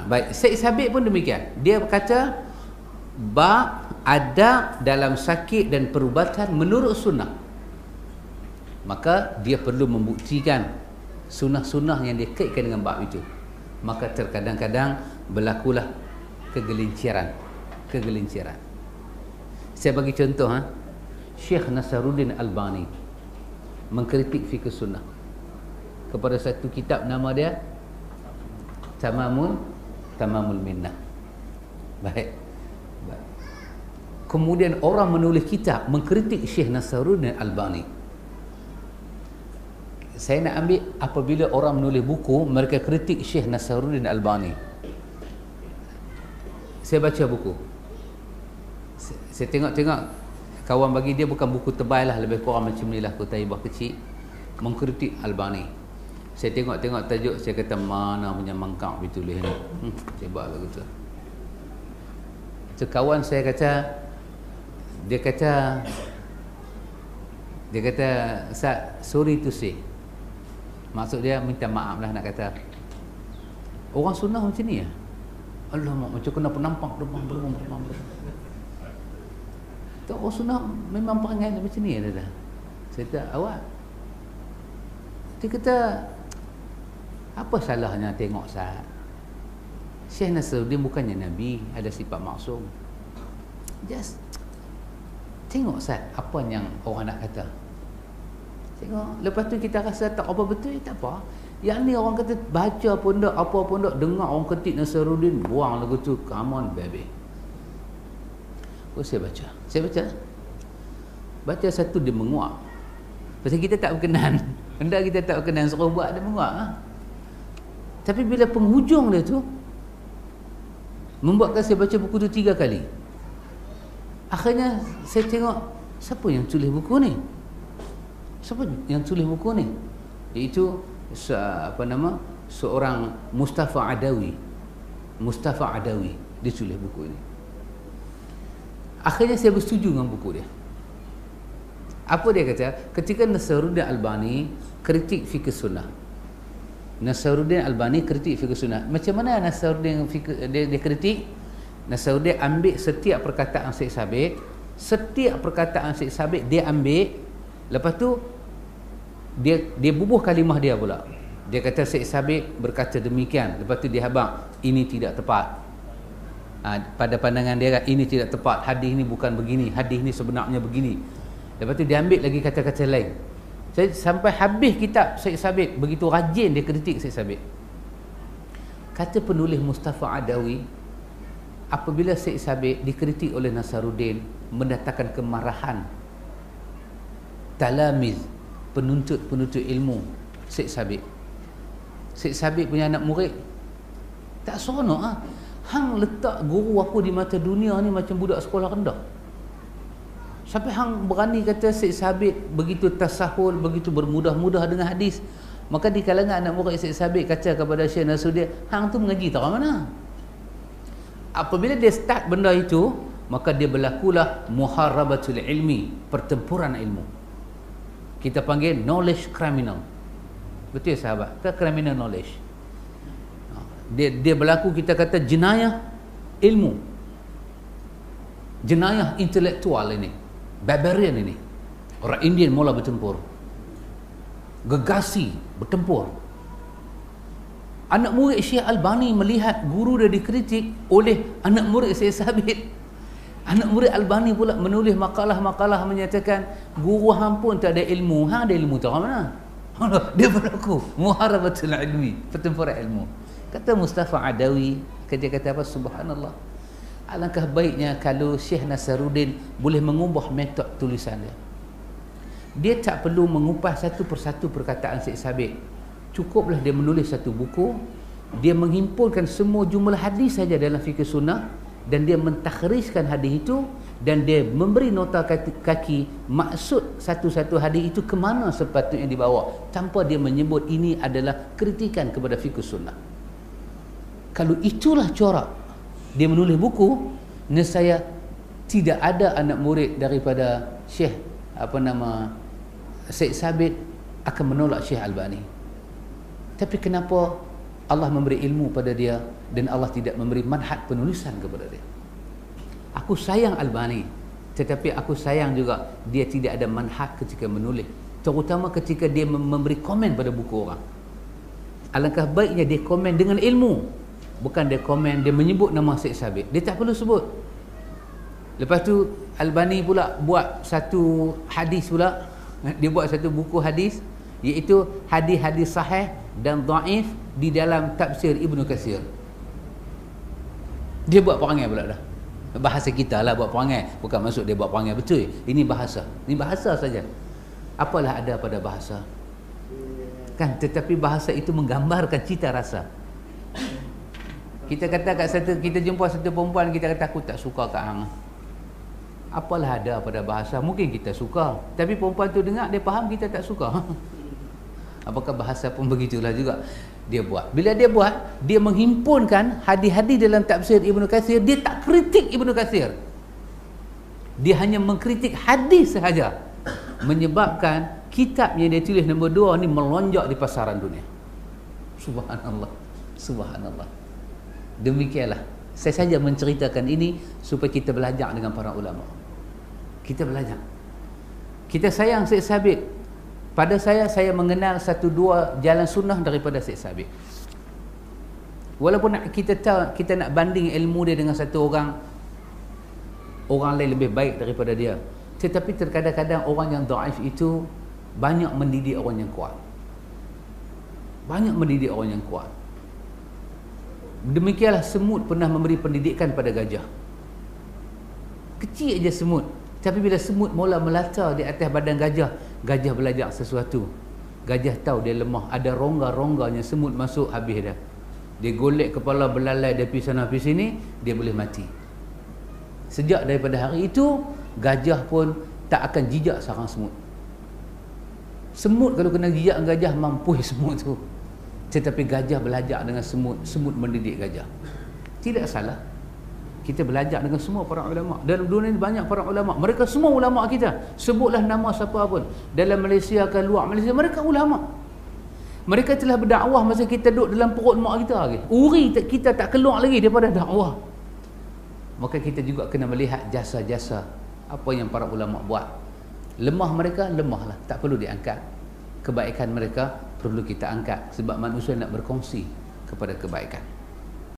Baik, Syekh Sabit pun demikian. Dia berkata bab adab dalam sakit dan perubatan menurut sunnah. Maka dia perlu membuktikan sunnah-sunnah yang dia kaitkan dengan bab itu. Maka terkadang-kadang berlakulah kegelinciran. Saya bagi contoh, Syekh Nasaruddin Albani mengkritik fikih sunnah kepada satu kitab, nama dia Tamamul Minnah. Baik. Kemudian orang menulis kitab mengkritik Syekh Nasaruddin Albani. Saya nak ambil apabila orang menulis buku mereka kritik Syekh Nasaruddin Albani. Saya baca buku, saya tengok kawan bagi dia bukan buku tebal lah, lebih kurang macam ni lah, kutaibah kecil, mengkritik Albani. Saya tengok tajuk, saya kata mana punya mangkak ditulis ni. Coba lah kata. So, kawan saya kata, dia kata Ustaz, sorry to say, maksud dia minta maaf lah, nak kata orang sunnah macam ni ya. Alamak, macam kenapa nampak belum. Tak, orang sunnah memang perangai macam ni ya. Saya kata, awak, dia kata, apa salahnya tengok Ustaz, Syekh Nasruddin bukannya Nabi, ada sifat maksum. Just tengok Ustaz apa yang orang nak kata. Tengok, lepas tu kita rasa tak apa betul, tak apa. Yang ni orang kata baca pun tak, apa pun tak, dengar orang ketik Nasruddin, buang lagu tu, come on baby. Saya baca satu, dia menguap. Pasal kita tak berkenan. Hendak kita tak berkenan, suruh buat, dia menguap. Tapi bila penghujung dia tu membuatkan saya baca buku tu 3 kali. Akhirnya saya tengok, siapa yang tulis buku ni? Iaitu seorang Mustafa Adawi. Dia tulis buku ini. Akhirnya saya bersetuju dengan buku dia. Apa dia kata? Ketika Nasaruddin Albani kritik fikih sunnah, macam mana Nasaruddin dia kritik? Nasaruddin ambil setiap perkataan Syekh Sabit, dia ambil, lepas tu dia bubuh kalimah dia pula. Dia kata Syekh Sabit berkata demikian, lepas tu dia habaq, ini tidak tepat. Pada pandangan dia ini tidak tepat, hadis ini bukan begini, hadis ini sebenarnya begini. Lepas tu dia ambil lagi kata-kata lain. Saya sampai habis kitab Syekh Sabit, begitu rajin dia kritik Syekh Sabit. Kata penulis Mustafa Adawi, apabila Syekh Sabit dikritik oleh Nasaruddin, mendatangkan kemarahan talamiz, penuntut ilmu Syekh Sabit. Syekh Sabit punya anak murid tak seronok hang letak guru aku di mata dunia ni macam budak sekolah rendah. Sampai hang berani kata Syekh Sabit begitu tasahul, begitu bermudah-mudah dengan hadis. Maka di kalangan anak murid Syekh Sabit kata kepada Syekh Nasruddin, hang tu mengaji tak mana? Apabila dia start benda itu, maka dia berlakulah muharabatul ilmi, pertempuran ilmu. Kita panggil knowledge criminal. Betul sahabat? Ke criminal knowledge. Dia berlaku, kita kata jenayah ilmu, jenayah intelektual ini, barbarian ini. Orang Indian mula bertempur, gegasi bertempur. Anak murid Syekh Albani melihat guru dia dikritik oleh anak murid Syekh Sabit. Anak murid Albani pula menulis makalah-makalah menyatakan guru hang pun tak ada ilmu, hang ada ilmu tak mana? Dia berlaku muharabatul ilmi, pertempuran ilmu. Kata Mustafa Adawi, dia kata apa? Subhanallah, alangkah baiknya kalau Syekh Nasaruddin boleh mengubah metod tulisan dia. Dia tak perlu mengupas satu persatu perkataan Syekh Sabit. Cukuplah dia menulis satu buku, dia menghimpunkan semua jumlah hadis saja dalam fikih sunnah, dan dia mentakhrijkan hadis itu, dan dia memberi nota kaki maksud satu-satu hadis itu ke mana sepatutnya dibawa, tanpa dia menyebut ini adalah kritikan kepada fikih sunnah. Kalau itulah corak dia menulis buku, nescaya tidak ada anak murid daripada Syekh Syekh Sabit akan menolak Syekh Albani. Tapi kenapa Allah memberi ilmu pada dia dan Allah tidak memberi manhaj penulisan kepada dia. Aku sayang Albani, tetapi aku sayang juga dia tidak ada manhaj ketika menulis, terutama ketika dia memberi komen pada buku orang. Alangkah baiknya dia komen dengan ilmu, bukan dia komen, dia menyebut nama Syed Sabit, dia tak perlu sebut. Lepas tu Albani pula buat satu hadis pula, dia buat satu buku hadis, iaitu hadis-hadis sahih dan dhaif di dalam tafsir Ibnu Katsir. Dia buat perangai pula dah. Bahasa kita lah buat perangai, bukan maksud dia buat perangai betul. Ini bahasa saja. Apalah ada pada bahasa, kan? Tetapi bahasa itu menggambarkan cita rasa. Kita kata kat satu, kita jumpa satu perempuan, kita kata aku tak suka kat hang. Apalah ada pada bahasa, mungkin kita suka, tapi perempuan tu dengar, dia faham kita tak suka. Apakah bahasa pun begitulah juga dia buat. Bila dia buat, dia menghimpunkan hadis-hadis dalam tafsir Ibnu Katsir. Dia tak kritik Ibnu Katsir, dia hanya mengkritik hadis sahaja, menyebabkan kitab yang dia tulis nombor 2 ni melonjak di pasaran dunia. Subhanallah, subhanallah. Demikianlah, saya saja menceritakan ini supaya kita belajar dengan para ulama. Kita belajar, kita sayang Syed Sabit. Pada saya mengenal 1-2 jalan sunnah daripada Syed Sabit. Walaupun kita tahu, kita nak banding ilmu dia dengan satu orang lain lebih baik daripada dia, tetapi terkadang-kadang orang yang dhaif itu banyak mendidik orang yang kuat. Banyak mendidik orang yang kuat. Demikianlah semut pernah memberi pendidikan pada gajah. Kecil aja semut, tapi bila semut mula melata di atas badan gajah, gajah belajar sesuatu. Gajah tahu dia lemah, ada rongga-rongganya, semut masuk, habis dah. Dia golek kepala, belalai dia pergi sana pergi sini, dia boleh mati. Sejak daripada hari itu, gajah pun tak akan jijak sarang semut. Semut kalau kena jijak gajah, mampu semut tu. Tetapi gajah belajar dengan semut, semut mendidik gajah. Tidak salah. Kita belajar dengan semua para ulama. Dalam dunia ini banyak para ulama. Mereka semua ulama kita. Sebutlah nama siapa pun. Dalam Malaysia ke luar Malaysia, mereka ulama. Mereka telah berdakwah masa kita duduk dalam perut mak kita lagi. Uri kita tak keluar lagi daripada dakwah. Maka kita juga kena melihat jasa-jasa apa yang para ulama buat. Lemah mereka, lemahlah, tak perlu diangkat. Kebaikan mereka perlu kita angkat, sebab manusia nak berkongsi kepada kebaikan.